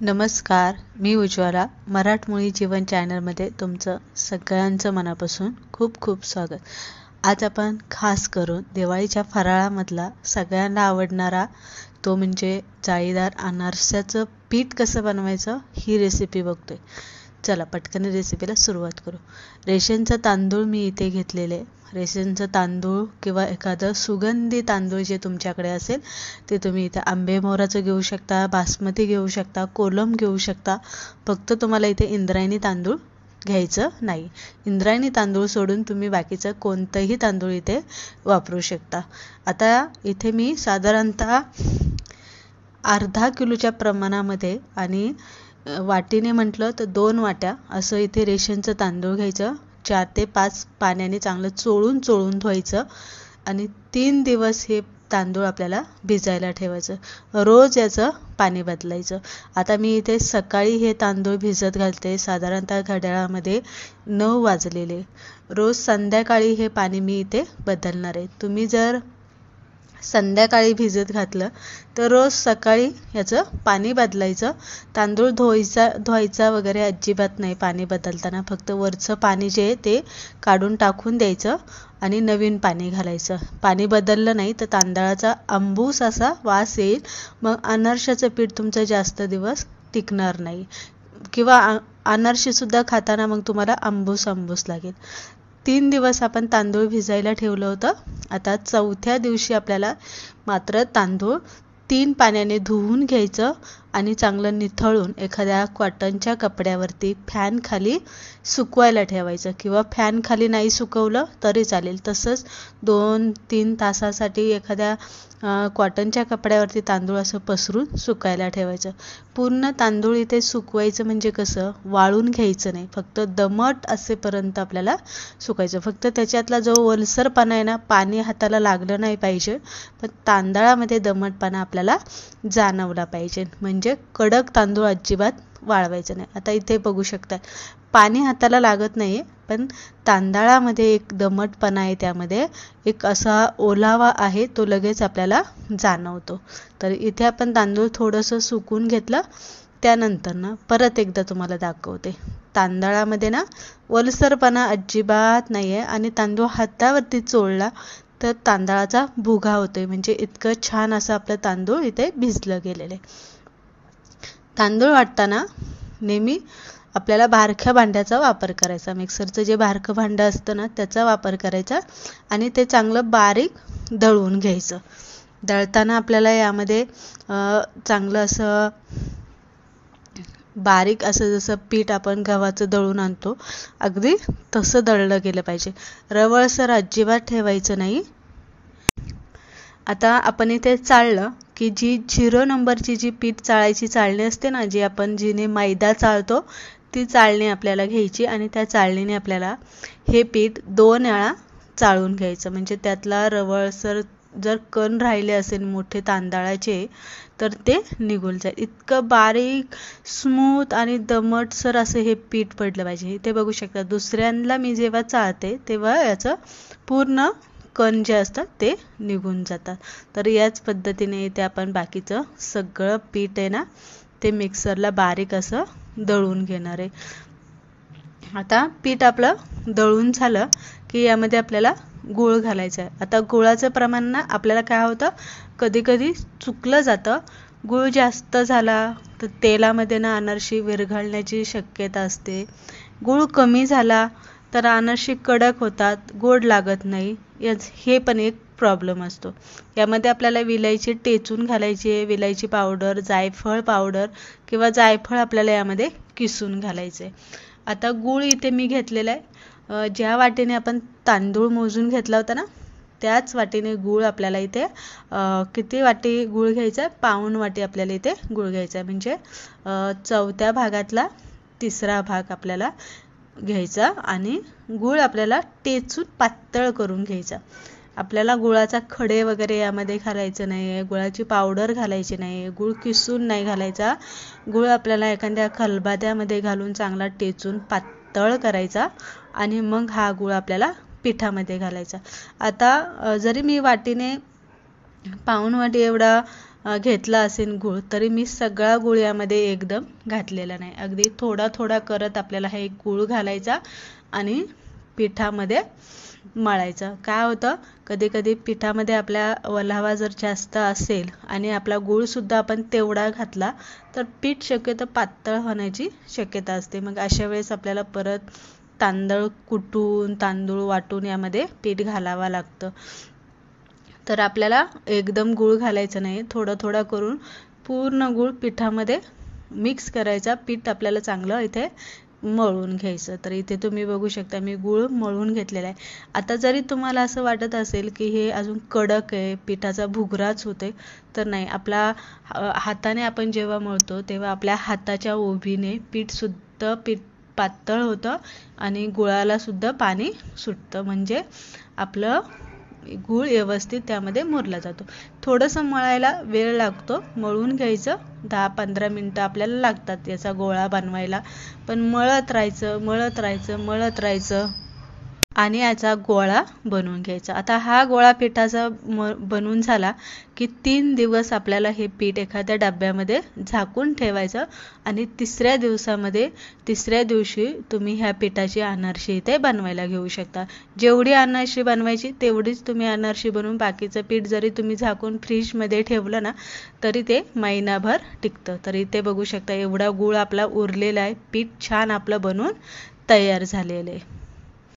नमस्कार, मी उज्ज्वला. मराठमोळी जीवन चॅनलमध्ये तुमचं सगळ्यांचं मनापासून खूप खूप स्वागत. आज आपण खास करून दिवाळीच्या फराळामधला सगळ्यांना आवडणारा तो म्हणजे जाळीदार अनारशाचं पीठ कसं बनवायचं ही रेसिपी बघतोय. चला पटकन रेसिपीला सुरुवात करू. रेशनचा तांदूळ मी इथे घेतलेले. रेशनचं तांदूळ किंवा एखादं सुगंधी तांदूळ जे तुमच्याकडे असेल ते तुम्ही इथे आंबेमोहराचं घेऊ शकता, बासमती घेऊ शकता, कोलम घेऊ शकता. फक्त तुम्हाला इथे इंद्रायणी तांदूळ घ्यायचं नाही. इंद्रायणी तांदूळ सोडून तुम्ही बाकीचं कोणतंही तांदूळ इथे वापरू शकता. आता इथे मी साधारणतः अर्धा किलोच्या प्रमाणामध्ये आणि वाटीने म्हटलं तर 2 वाट्या असं इथे रेशनचं तांदूळ घ्यायचं. 4 ते 5 पाण्याने चांगलं चोळून धुवायचं आणि 3 दिवस हे तांदूळ आपल्याला भिजायला ठेवायचं. रोज याचं पाणी बदलायचं. आता मी इथे सकाळी हे तांदूळ भिजत घालते. साधारणतः घड्याळामध्ये 9 वाजलेले. रोज संध्याकाळी हे पाणी मी इथे बदलणार आहे. तुम्ही जर संध्याकाळी भिजत घातलं तर रोज सकाळी याचं पाणी बदलायचं. तांदूळ धुवायचा वगैरे अजिबात नाही पाणी बदलताना. फक्त वरचं पाणी जे आहे ते काढून टाकून द्यायचं आणि नवीन पाणी घालायचं. पाणी बदललं नाही तर तांदळाचा आंबूस असा वास येईल. मग अनारशाचं पीठ तुमचं जास्त दिवस टिकणार नाही किंवा अनारशीसुद्धा खाताना मग तुम्हाला आंबूस लागेल. 3 दिवस आपण तांदूळ भिजायला ठेवलं होतं. आता 4थ्या दिवशी आपल्याला मात्र तांदूळ 3 पाण्याने धुवून घ्यायचं आणि चांगलं निथळून एखाद्या कॉटनच्या कपड्यावरती फॅन खाली सुकवायला ठेवायचं किंवा फॅन खाली नाही सुकवलं तरी चालेल. तसंच 2-3 तासासाठी एखाद्या कॉटनच्या कपड्यावरती तांदूळ असं पसरून सुकायला ठेवायचं. पूर्ण तांदूळ इथे सुकवायचं म्हणजे कसं वाळून घ्यायचं नाही. फक्त दमट असेपर्यंत आपल्याला सुकायचं. फक्त त्याच्यातला जो ओलसरपणा आहे ना, पाणी हाताला लागलं नाही पाहिजे, पण तांदळामध्ये दमटपणा आपल्याला जाणवला पाहिजे. म्हणजे कडक तांदूळ अजिबात वाळवायचं नाही. आता इथे बघू शकता पाणी हाताला लागत नाही, पण तांदळामध्ये एक दमटपणा आहे, त्यामध्ये एक असा ओलावा आहे, तो लगेच आपल्याला जाणवतो. तर इथे आपण तांदूळ थोडंसं सुकून घेतलं. त्यानंतर ना परत एकदा तुम्हाला दाखवते. तांदळामध्ये ना ओलसरपणा अजिबात नाही आहे आणि तांदूळ हातावरती चोळला तर तांदळाचा भुगा होतोय. म्हणजे इतकं छान असं आपलं तांदूळ इथे भिजलं गेलेलं आहे. तांदूळ वाटताना नेहमी आपल्याला बारक्या भांड्याचा वापर करायचा. मिक्सरचं जे बारकं भांडं असतं ना त्याचा वापर करायचा आणि ते चांगलं बारीक दळून घ्यायचं. दळताना आपल्याला यामध्ये चांगलं असं बारीक असं जसं पीठ आपण गव्हाचं दळून आणतो अगदी तसं दळलं गेलं पाहिजे. रवळसर अजिबात ठेवायचं नाही. आता आपण इथे चाळलं की जी 0 नंबरची जी पीठ चाळायची चाळणी असते ना, जी आपण जिने मैदा चाळतो ती चाळणी आपल्याला घ्यायची आणि त्या चाळणीने आपल्याला हे पीठ 2 वेळा चाळून घ्यायचं. म्हणजे त्यातला रवळसर जर कण राहिले असेल मोठे तांदळाचे तर ते निघून जाईल. इतकं बारीक स्मूथ आणि दमटसर असं हे पीठ पडलं पाहिजे. इथे बघू शकता दुसऱ्यांदा मी जेव्हा चाळते तेव्हा याचं पूर्ण कण जे असतात ते निघून जातात. तर याच पद्धतीने इथे आपण बाकीचं सगळं पीठ आहे ना ते मिक्सरला बारीक असं दळून घेणार आहे. आता पीठ आपलं दळून झालं की यामध्ये आपल्याला गूळ घालायचा आहे. आता गुळाचं प्रमाण ना आपल्याला काय होतं, कधी कधी चुकलं जातं. गूळ जास्त झाला तर तेलामध्ये ना अनारशी विरघळण्याची शक्यता असते. गूळ कमी झाला तर अनारशी कडक होतात, गोड लागत नाही. हे पण एक प्रॉब्लेम असतो. यामध्ये आपल्याला विलायची टेचून घालायची आहे, विलायची पावडर, जायफळ पावडर किंवा जायफळ आपल्याला यामध्ये किसून घालायचं आहे. आता गूळ इथे मी घेतलेला आहे. ज्या वाटीने आपण तांदूळ मोजून घेतला होता ना त्याच वाटीने गूळ आपल्याला इथे किती वाटी गूळ घ्यायचा आहे, 1/2 वाटी आपल्याला इथे गूळ घ्यायचा आहे. म्हणजे 4थ्या भागातला 3रा भाग आपल्याला घ्यायचा आणि गूळ आपल्याला टेचून पातळ करून घ्यायचा. आपल्याला गुळाचा खडे वगैरे यामध्ये घालायचं नाही आहे, गुळाची पावडर घालायची नाही आहे, गूळ किसून नाही घालायचा. गूळ आपल्याला एखाद्या खलबत्त्यामध्ये घालून चांगला टेचून पातळ करायचा आणि मग हा गूळ आपल्याला पिठामध्ये घालायचा. आता जरी मी वाटीने 1/2 वाटी एवढा घेतला असेल गूळ, तरी मी सगळा गूळ यामध्ये एकदम घातलेला नाही. अगदी थोडा थोडा करत आपल्याला हे गूळ घालायचा आणि पिठामध्ये मळायचं. काय होतं, कधी कधी पिठामध्ये आपल्या ओलावा जर जास्त असेल आणि आपला गूळ सुद्धा आपण तेवढा घातला तर पीठ शक्यतो पातळ होण्याची शक्यता असते. मग अशा वेळेस आपल्याला परत तांदूळ कुटून तांदूळ वाटून यामध्ये पीठ घालावं लागतं. तर आपल्याला एकदम गूळ घालायचं नाही, थोडं थोडं करून पूर्ण गूळ पिठामध्ये मिक्स करायचा. पीठ आपल्याला चांगलं इथे मळून घ्यायचं. तर इथे तुम्ही बघू शकता मी गूळ मळून घेतलेला आहे. आता जरी तुम्हाला असं वाटत असेल की हे अजून कडक आहे, पिठाचा भुगराच होते, तर नाही. आपला हाताने आपण जेव्हा मळतो तेव्हा आपल्या हाताच्या ओढीने पीठ पातळ होतं आणि गुळाला सुद्धा पाणी सुटतं, म्हणजे आपलं गूळ व्यवस्थित त्यामध्ये मुरला जातो. थोडंसं मळायला वेळ लागतो, मळून घ्यायचं. 10-15 मिनटं आपल्याला लागतात याचा गोळा बनवायला, पण मळत राहायचं आणि याचा गोळा बनवून घ्यायचा. आता हा गोळा पिठाचा बनवून झाला की 3 दिवस आपल्याला हे पीठ एखाद्या डब्यामध्ये झाकून ठेवायचं आणि तिसऱ्या दिवशी तुम्ही ह्या पिठाची अनारशी इथे बनवायला घेऊ शकता. जेवढी अनारशी बनवायची तेवढीच तुम्ही अनारशी बनवून बाकीचं पीठ जरी तुम्ही झाकून फ्रीजमध्ये ठेवलं ना तरी ते महिनाभर टिकतं. तर इथे बघू शकता एवढा गूळ आपला उरलेला आहे. पीठ छान आपलं बनवून तयार झालेलं आहे.